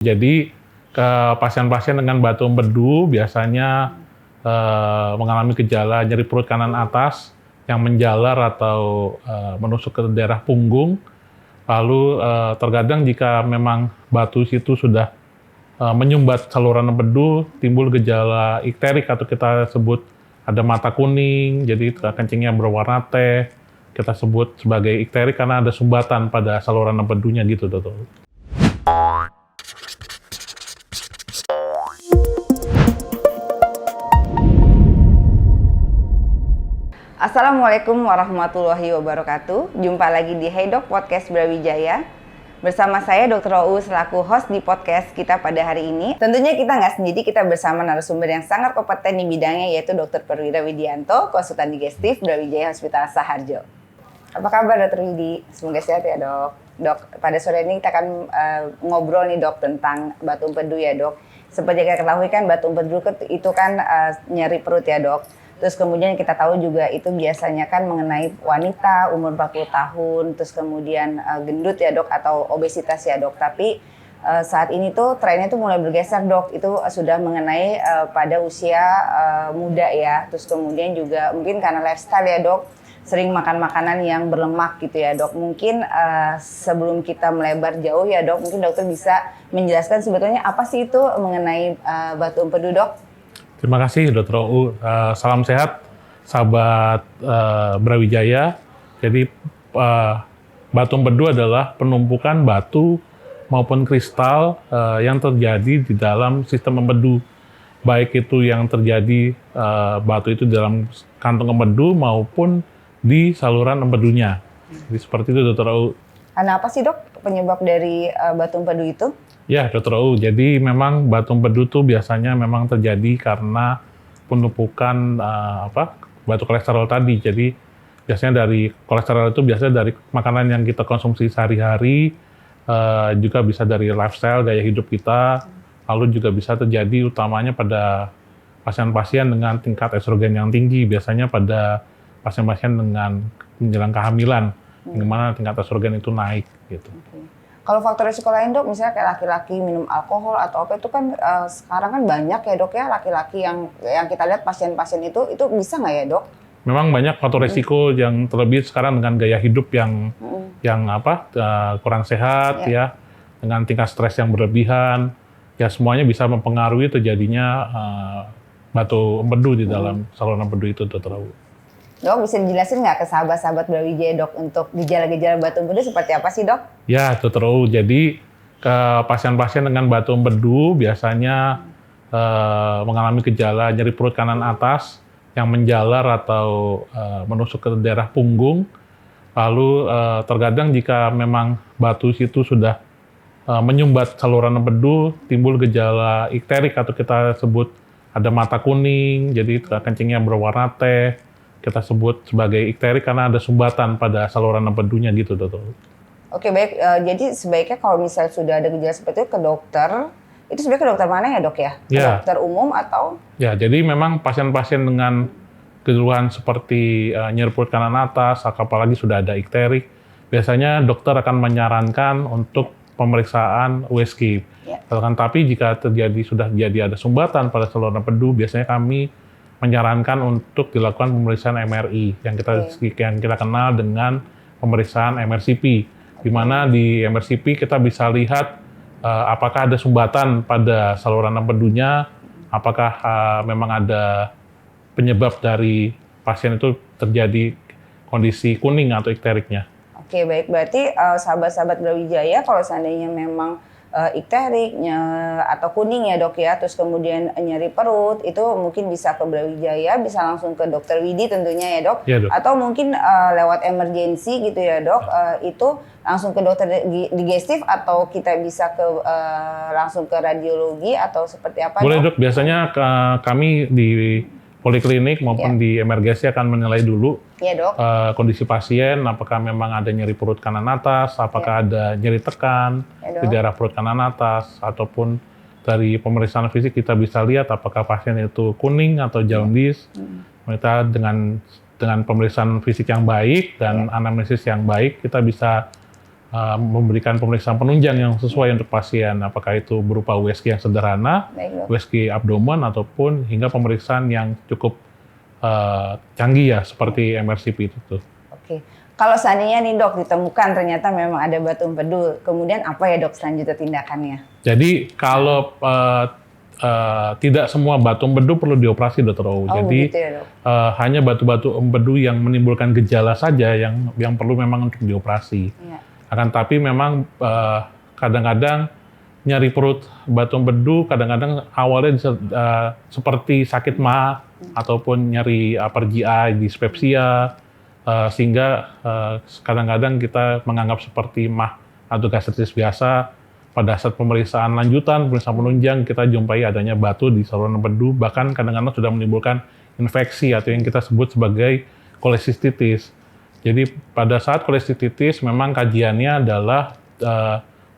Jadi ke pasien-pasien dengan batu empedu biasanya mengalami gejala nyeri perut kanan atas yang menjalar atau menusuk ke daerah punggung. Lalu terkadang jika memang batu itu sudah menyumbat saluran empedu, timbul gejala ikterik atau kita sebut ada mata kuning, jadi kencingnya berwarna teh. Kita sebut sebagai ikterik karena ada sumbatan pada saluran empedunya gitu, Dokter. Assalamualaikum warahmatullahi wabarakatuh. Jumpa lagi di Hey Dok Podcast Brawijaya. Bersama saya Dr. Ou selaku host di podcast kita pada hari ini. Tentunya kita nggak sendiri, kita bersama narasumber yang sangat kompeten di bidangnya, yaitu Dr. Perwira Widianto, konsultan digestif Brawijaya Hospital Saharjo. Apa kabar Dr. Widi? Semoga sehat ya Dok. Dok, pada sore ini kita akan ngobrol nih Dok tentang batu empedu ya Dok. Seperti yang kita ketahui kan batu empedu itu kan nyeri perut ya Dok. Terus kemudian kita tahu juga itu biasanya kan mengenai wanita umur 40 tahun, terus kemudian gendut ya Dok, atau obesitas ya Dok. Tapi saat ini tuh trennya tuh mulai bergeser Dok, itu sudah mengenai pada usia muda ya. Terus kemudian juga mungkin karena lifestyle ya Dok, sering makan makanan yang berlemak gitu ya Dok. Mungkin sebelum kita melebar jauh ya Dok, mungkin dokter bisa menjelaskan sebetulnya apa sih itu mengenai batu empedu Dok? Terima kasih Dr. Ou. Salam sehat sahabat Brawijaya. Jadi batu empedu adalah penumpukan batu maupun kristal yang terjadi di dalam sistem empedu. Baik itu yang terjadi batu itu dalam kantung empedu maupun di saluran empedunya. Jadi seperti itu Dr. Ou. Karena apa sih Dok penyebab dari batu empedu itu? Ya, Dr. Ou. Jadi memang batu empedu itu biasanya memang terjadi karena penumpukan batu kolesterol tadi. Jadi biasanya dari kolesterol itu biasanya dari makanan yang kita konsumsi sehari-hari, juga bisa dari lifestyle, gaya hidup kita, lalu juga bisa terjadi utamanya pada pasien-pasien dengan tingkat estrogen yang tinggi, biasanya pada pasien-pasien dengan menjelang kehamilan, di mana tingkat estrogen itu naik gitu. Kalau faktor risiko lain Dok, misalnya kayak laki-laki minum alkohol atau apa, itu kan sekarang kan banyak ya Dok ya, laki-laki yang kita lihat pasien-pasien itu bisa nggak ya Dok? Memang banyak faktor risiko yang terlebih sekarang dengan gaya hidup yang kurang sehat ya, dengan tingkat stres yang berlebihan, ya semuanya bisa mempengaruhi terjadinya batu empedu di dalam saluran empedu itu, Dr. Ou. Dok, bisa dijelasin nggak ke sahabat-sahabat Brawijaya Dok untuk gejala-gejala batu empedu seperti apa sih Dok? Ya, Dr. Ou. Jadi ke pasien-pasien dengan batu empedu biasanya mengalami gejala nyeri perut kanan atas yang menjalar atau menusuk ke daerah punggung. Lalu terkadang jika memang batu itu sudah menyumbat saluran empedu, timbul gejala ikterik atau kita sebut ada mata kuning, jadi kencingnya berwarna teh. Kita sebut sebagai ikterik karena ada sumbatan pada saluran empedunya gitu, Dokter. Oke, baik. Jadi sebaiknya kalau misalnya sudah ada gejala seperti itu ke dokter, itu sebaiknya ke dokter mana ya Dok ya? Ke dokter umum atau? Ya, jadi memang pasien-pasien dengan keluhan seperti nyeri perut kanan atas, apalagi sudah ada ikterik, biasanya dokter akan menyarankan untuk pemeriksaan USG. Tapi jika sudah terjadi ada sumbatan pada saluran empedu, biasanya kami menyarankan untuk dilakukan pemeriksaan MRI yang kita kenal dengan pemeriksaan MRCP, di mana di MRCP kita bisa lihat apakah ada sumbatan pada saluran empedunya, apakah memang ada penyebab dari pasien itu terjadi kondisi kuning atau ikteriknya. Oke, baik. Berarti sahabat-sahabat Brawijaya kalau seandainya memang ikteriknya atau kuning ya Dok ya, terus kemudian nyeri perut, itu mungkin bisa ke Brawijaya, bisa langsung ke Dokter Widi tentunya ya Dok, Dok. Atau mungkin lewat emergency gitu ya Dok, itu langsung ke dokter digestif atau kita bisa ke langsung ke radiologi atau seperti apa? Boleh Dok, biasanya kami di poliklinik maupun di emergensi akan menilai dulu kondisi pasien, apakah memang ada nyeri perut kanan atas, apakah ada nyeri tekan di daerah perut kanan atas, ataupun dari pemeriksaan fisik kita bisa lihat apakah pasien itu kuning atau jaundice. Kita dengan pemeriksaan fisik yang baik dan anamnesis yang baik, kita bisa memberikan pemeriksaan penunjang yang sesuai untuk pasien, apakah itu berupa USG yang sederhana, Baik, Dok. USG abdomen, ataupun hingga pemeriksaan yang cukup canggih ya, seperti MRCP itu tuh. Oke. Kalau seandainya nih Dok ditemukan ternyata memang ada batu empedu, kemudian apa ya Dok selanjutnya tindakannya? Jadi kalau tidak semua batu empedu perlu dioperasi, Dr. Ou. Jadi begitu ya, Dok? hanya batu-batu empedu yang menimbulkan gejala saja yang perlu memang untuk dioperasi. Iya. Akan tapi memang kadang-kadang nyeri perut batu empedu kadang-kadang awalnya seperti sakit ma ataupun nyeri upper GI, dispepsia, sehingga kadang-kadang kita menganggap seperti mah atau gastritis biasa. Pada saat pemeriksaan lanjutan, pemeriksaan penunjang, kita jumpai adanya batu di saluran empedu, bahkan kadang-kadang sudah menimbulkan infeksi atau yang kita sebut sebagai kolesistitis. Jadi pada saat kolesistitis memang kajiannya adalah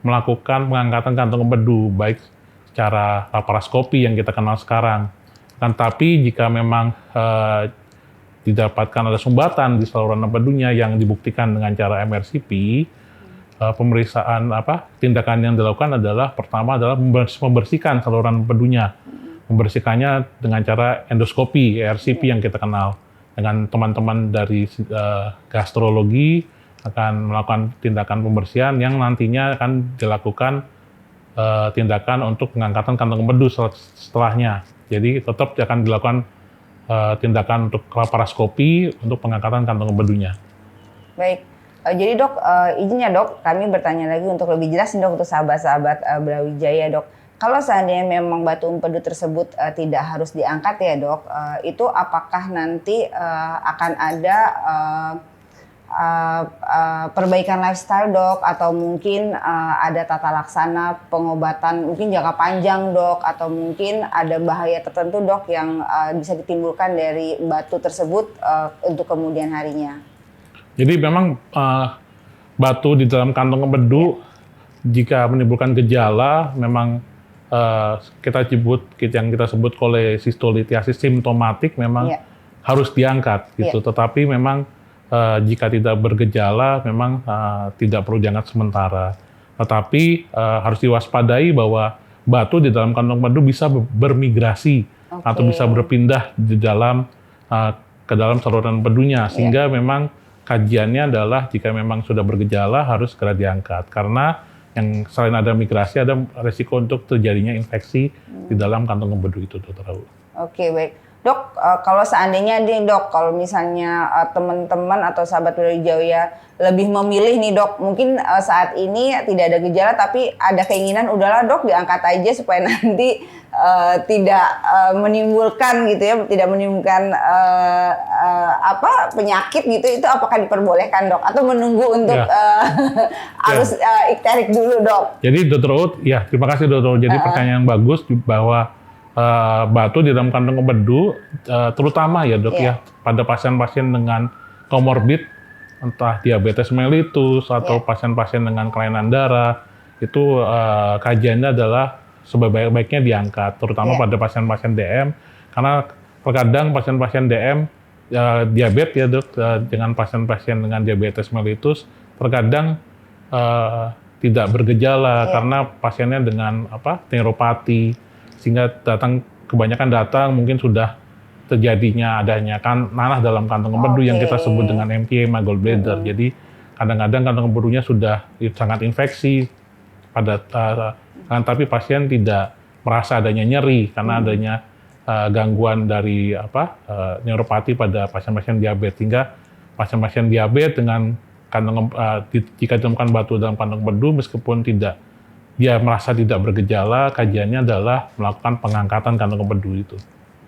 melakukan pengangkatan kantong empedu, baik secara laparoskopi yang kita kenal sekarang. Tapi jika memang didapatkan ada sumbatan di saluran empedunya yang dibuktikan dengan cara MRCP, pemeriksaan tindakan yang dilakukan adalah pertama adalah membersihkan saluran empedunya, membersihkannya dengan cara endoskopi, ERCP yang kita kenal. Dengan teman-teman dari gastrologi akan melakukan tindakan pembersihan yang nantinya akan dilakukan tindakan untuk pengangkatan kantong empedu setelahnya. Jadi tetap akan dilakukan tindakan untuk laparoskopi untuk pengangkatan kantong empedunya. Baik. Jadi Dok, izinnya Dok, kami bertanya lagi untuk lebih jelas Dok untuk sahabat-sahabat Brawijaya Dok. Kalau seandainya memang batu empedu tersebut tidak harus diangkat ya Dok, itu apakah nanti akan ada perbaikan lifestyle Dok, atau mungkin ada tata laksana pengobatan mungkin jangka panjang Dok, atau mungkin ada bahaya tertentu Dok yang bisa ditimbulkan dari batu tersebut untuk kemudian harinya? Jadi memang batu di dalam kantong empedu jika menimbulkan gejala memang kita sebut kolesistolitiasis simptomatik memang harus diangkat gitu. Tetapi memang jika tidak bergejala memang tidak perlu diangkat sementara. Tetapi harus diwaspadai bahwa batu di dalam kantong empedu bisa bermigrasi atau bisa berpindah di dalam ke dalam saluran empedunya, sehingga memang kajiannya adalah jika memang sudah bergejala harus segera diangkat, karena yang selain ada migrasi ada resiko untuk terjadinya infeksi di dalam kantong empedu itu, Dr. Au. Oke, baik. Dok, kalau seandainya nih Dok, kalau misalnya teman-teman atau sahabat Brawijaya lebih memilih nih Dok, mungkin saat ini tidak ada gejala tapi ada keinginan udahlah Dok diangkat aja supaya nanti tidak menimbulkan gitu ya, tidak menimbulkan penyakit gitu, itu apakah diperbolehkan Dok atau menunggu untuk harus ikterik dulu Dok? Jadi Dr. Out, ya terima kasih Dr. Out. Jadi pertanyaan yang bagus bahwa batu di dalam kantong empedu, terutama ya Dok ya, pada pasien-pasien dengan komorbid, entah diabetes mellitus atau pasien-pasien dengan kelainan darah, itu kajiannya adalah sebaik-baiknya diangkat, terutama pada pasien-pasien DM, karena terkadang pasien-pasien DM diabetes ya Dok, dengan pasien-pasien dengan diabetes mellitus, terkadang tidak bergejala karena pasiennya dengan neuropati, sehingga kebanyakan datang mungkin sudah terjadinya adanya nanah dalam kantong empedu yang kita sebut dengan empyema gallbladder. Jadi kadang-kadang kantong empedunya sudah sangat infeksi tapi pasien tidak merasa adanya nyeri karena adanya gangguan dari neuropati pada pasien-pasien diabetes, sehingga pasien-pasien diabetes dengan jika ditemukan batu dalam kantong empedu meskipun dia merasa tidak bergejala, kajiannya adalah melakukan pengangkatan kantong empedu itu.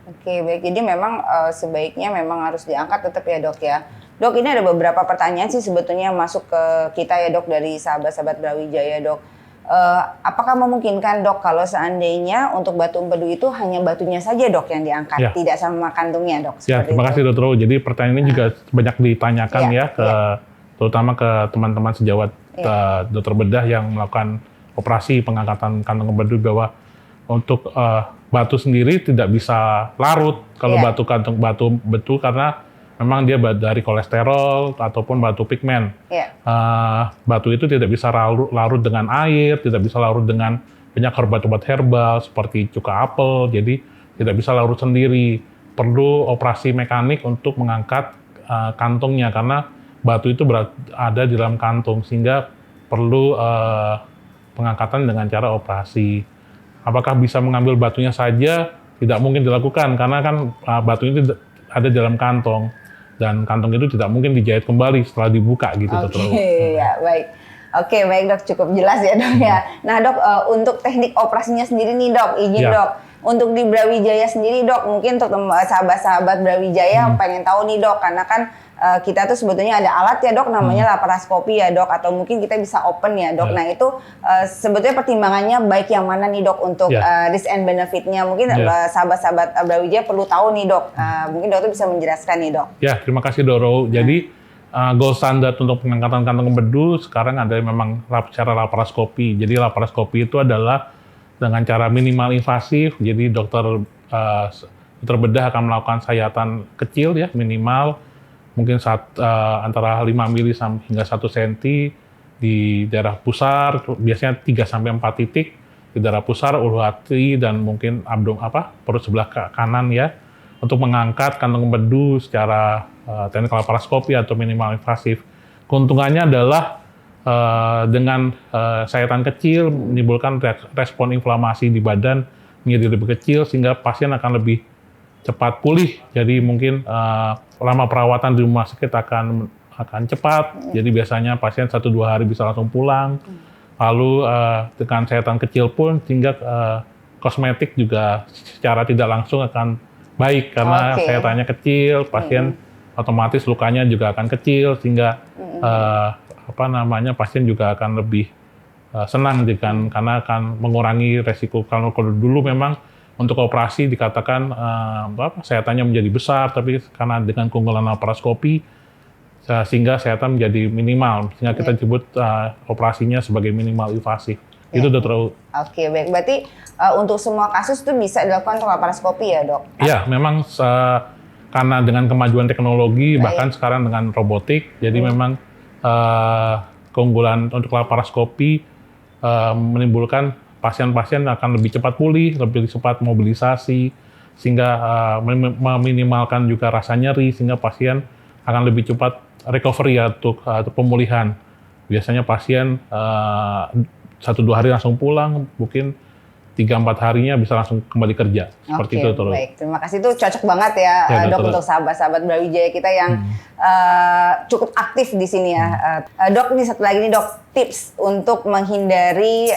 Oke, baik. Jadi memang sebaiknya memang harus diangkat tetap ya Dok ya. Dok, ini ada beberapa pertanyaan sih sebetulnya masuk ke kita ya Dok dari sahabat-sahabat Brawijaya Dok. Apakah memungkinkan Dok kalau seandainya untuk batu empedu itu hanya batunya saja Dok yang diangkat, tidak sama kantungnya Dok? Ya, terima kasih Dr. Jadi pertanyaan ini juga banyak ditanyakan terutama ke teman-teman sejawat dokter bedah yang melakukan operasi pengangkatan kantong empedu, bahwa untuk batu sendiri tidak bisa larut kalau batu betul, karena memang dia dari kolesterol ataupun batu pigmen. Iya. Batu itu tidak bisa larut dengan air, tidak bisa larut dengan banyak obat-obat herbal seperti cuka apel, jadi tidak bisa larut sendiri. Perlu operasi mekanik untuk mengangkat kantongnya karena batu itu ada di dalam kantung, sehingga perlu pengangkatan dengan cara operasi. Apakah bisa mengambil batunya saja? Tidak mungkin dilakukan karena kan batu itu ada di dalam kantong. Dan kantong itu tidak mungkin dijahit kembali setelah dibuka gitu. Oke, ya baik. Oke, baik dok, cukup jelas ya dok ya. Nah dok, untuk teknik operasinya sendiri nih dok, izin dok. Untuk di Brawijaya sendiri dok, mungkin untuk sahabat-sahabat Brawijaya pengen tahu nih dok, karena kan kita tuh sebetulnya ada alat ya dok, namanya laparoskopi ya dok, atau mungkin kita bisa open ya dok. Nah itu sebetulnya pertimbangannya baik yang mana nih dok untuk risk and benefitnya. Mungkin sahabat-sahabat Brawijaya perlu tahu nih dok. Mungkin dokter bisa menjelaskan nih dok. Ya, terima kasih Doro. Jadi gold standard untuk pengangkatan kantong empedu sekarang ada memang cara laparoskopi. Jadi laparoskopi itu adalah dengan cara minimal invasif. Jadi dokter bedah akan melakukan sayatan kecil ya, minimal mungkin antara 5 mili hingga 1 cm di daerah pusar, biasanya 3-4 titik di daerah pusar, ulu hati, dan mungkin perut sebelah kanan ya, untuk mengangkat kantong empedu secara teknik laparoskopi atau minimal invasif. Keuntungannya adalah dengan sayatan kecil menimbulkan respon inflamasi di badan menjadi lebih kecil, sehingga pasien akan lebih cepat pulih. Jadi mungkin lama perawatan di rumah sakit akan cepat. Jadi biasanya pasien 1-2 hari bisa langsung pulang. Lalu dengan sayatan kecil pun, sehingga kosmetik juga secara tidak langsung akan baik karena sayatannya kecil, pasien otomatis lukanya juga akan kecil, sehingga pasien juga akan lebih senang karena akan mengurangi resiko. Kalau dulu memang untuk operasi dikatakan sayatannya menjadi besar, tapi karena dengan keunggulan laparoskopi sehingga sayatan menjadi minimal, sehingga kita sebut operasinya sebagai minimal invasif. Itu dokter. Oke, baik. Berarti untuk semua kasus itu bisa dilakukan untuk laparoskopi ya dok? Iya, memang karena dengan kemajuan teknologi, bahkan sekarang dengan robotik, jadi memang keunggulan untuk laparoskopi menimbulkan pasien-pasien akan lebih cepat pulih, lebih cepat mobilisasi, sehingga meminimalkan juga rasa nyeri, sehingga pasien akan lebih cepat recovery untuk pemulihan. Biasanya pasien 1-2 hari langsung pulang, mungkin 3-4 harinya bisa langsung kembali kerja. Seperti itu terus. Baik, terima kasih. Itu cocok banget ya dok untuk sahabat-sahabat Brawijaya kita yang cukup aktif di sini ya. Dok, ini satu lagi nih dok, tips untuk menghindari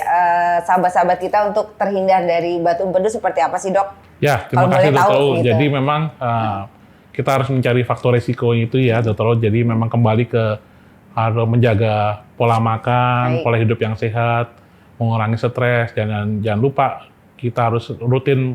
sahabat-sahabat kita untuk terhindar dari batu empedu seperti apa sih dok? Ya, terima kasih dokter. Jadi memang kita harus mencari faktor risiko itu ya dokter. Jadi memang kembali ke harus menjaga pola makan, pola hidup yang sehat, mengurangi stres, dan jangan lupa kita harus rutin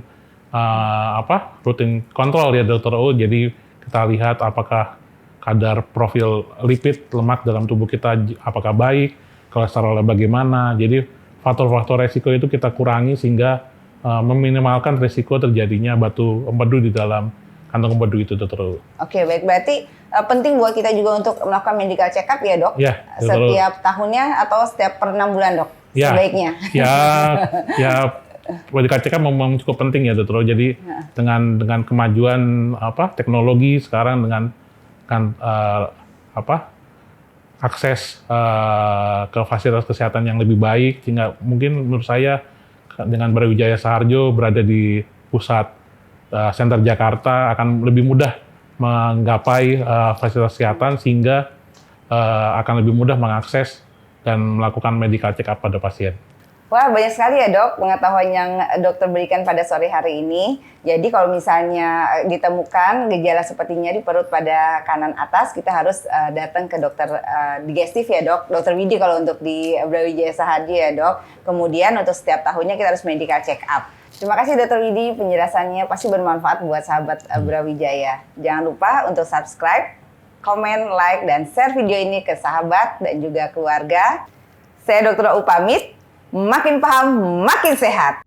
kontrol ya dokter. Jadi kita lihat apakah kadar profil lipid lemak dalam tubuh kita apakah baik, kolesterolnya bagaimana. Jadi faktor-faktor resiko itu kita kurangi sehingga meminimalkan resiko terjadinya batu empedu di dalam kantong empedu itu dokter. Oke, baik. Berarti penting buat kita juga untuk melakukan medical check up ya dok? Ya, setiap tahunnya atau setiap per 6 bulan dok? Ya, sebaiknya. Ya, medical check up memang cukup penting ya dokter. Jadi dengan kemajuan teknologi sekarang, dengan akses ke fasilitas kesehatan yang lebih baik, sehingga mungkin menurut saya dengan Brawijaya Saharjo berada di pusat center Jakarta akan lebih mudah menggapai fasilitas kesehatan, sehingga akan lebih mudah mengakses dan melakukan medical check up pada pasien. Wah, banyak sekali ya dok pengetahuan yang dokter berikan pada sore hari ini. Jadi kalau misalnya ditemukan gejala seperti nyeri perut pada kanan atas, kita harus datang ke dokter digestif ya dok, dokter Widi kalau untuk di Brawijaya Saharjo ya dok. Kemudian untuk setiap tahunnya kita harus medical check up. Terima kasih dokter Widi, penjelasannya pasti bermanfaat buat sahabat Brawijaya. Jangan lupa untuk subscribe, komen, like, dan share video ini ke sahabat dan juga keluarga. Saya Dr. U pamit. Makin paham, makin sehat.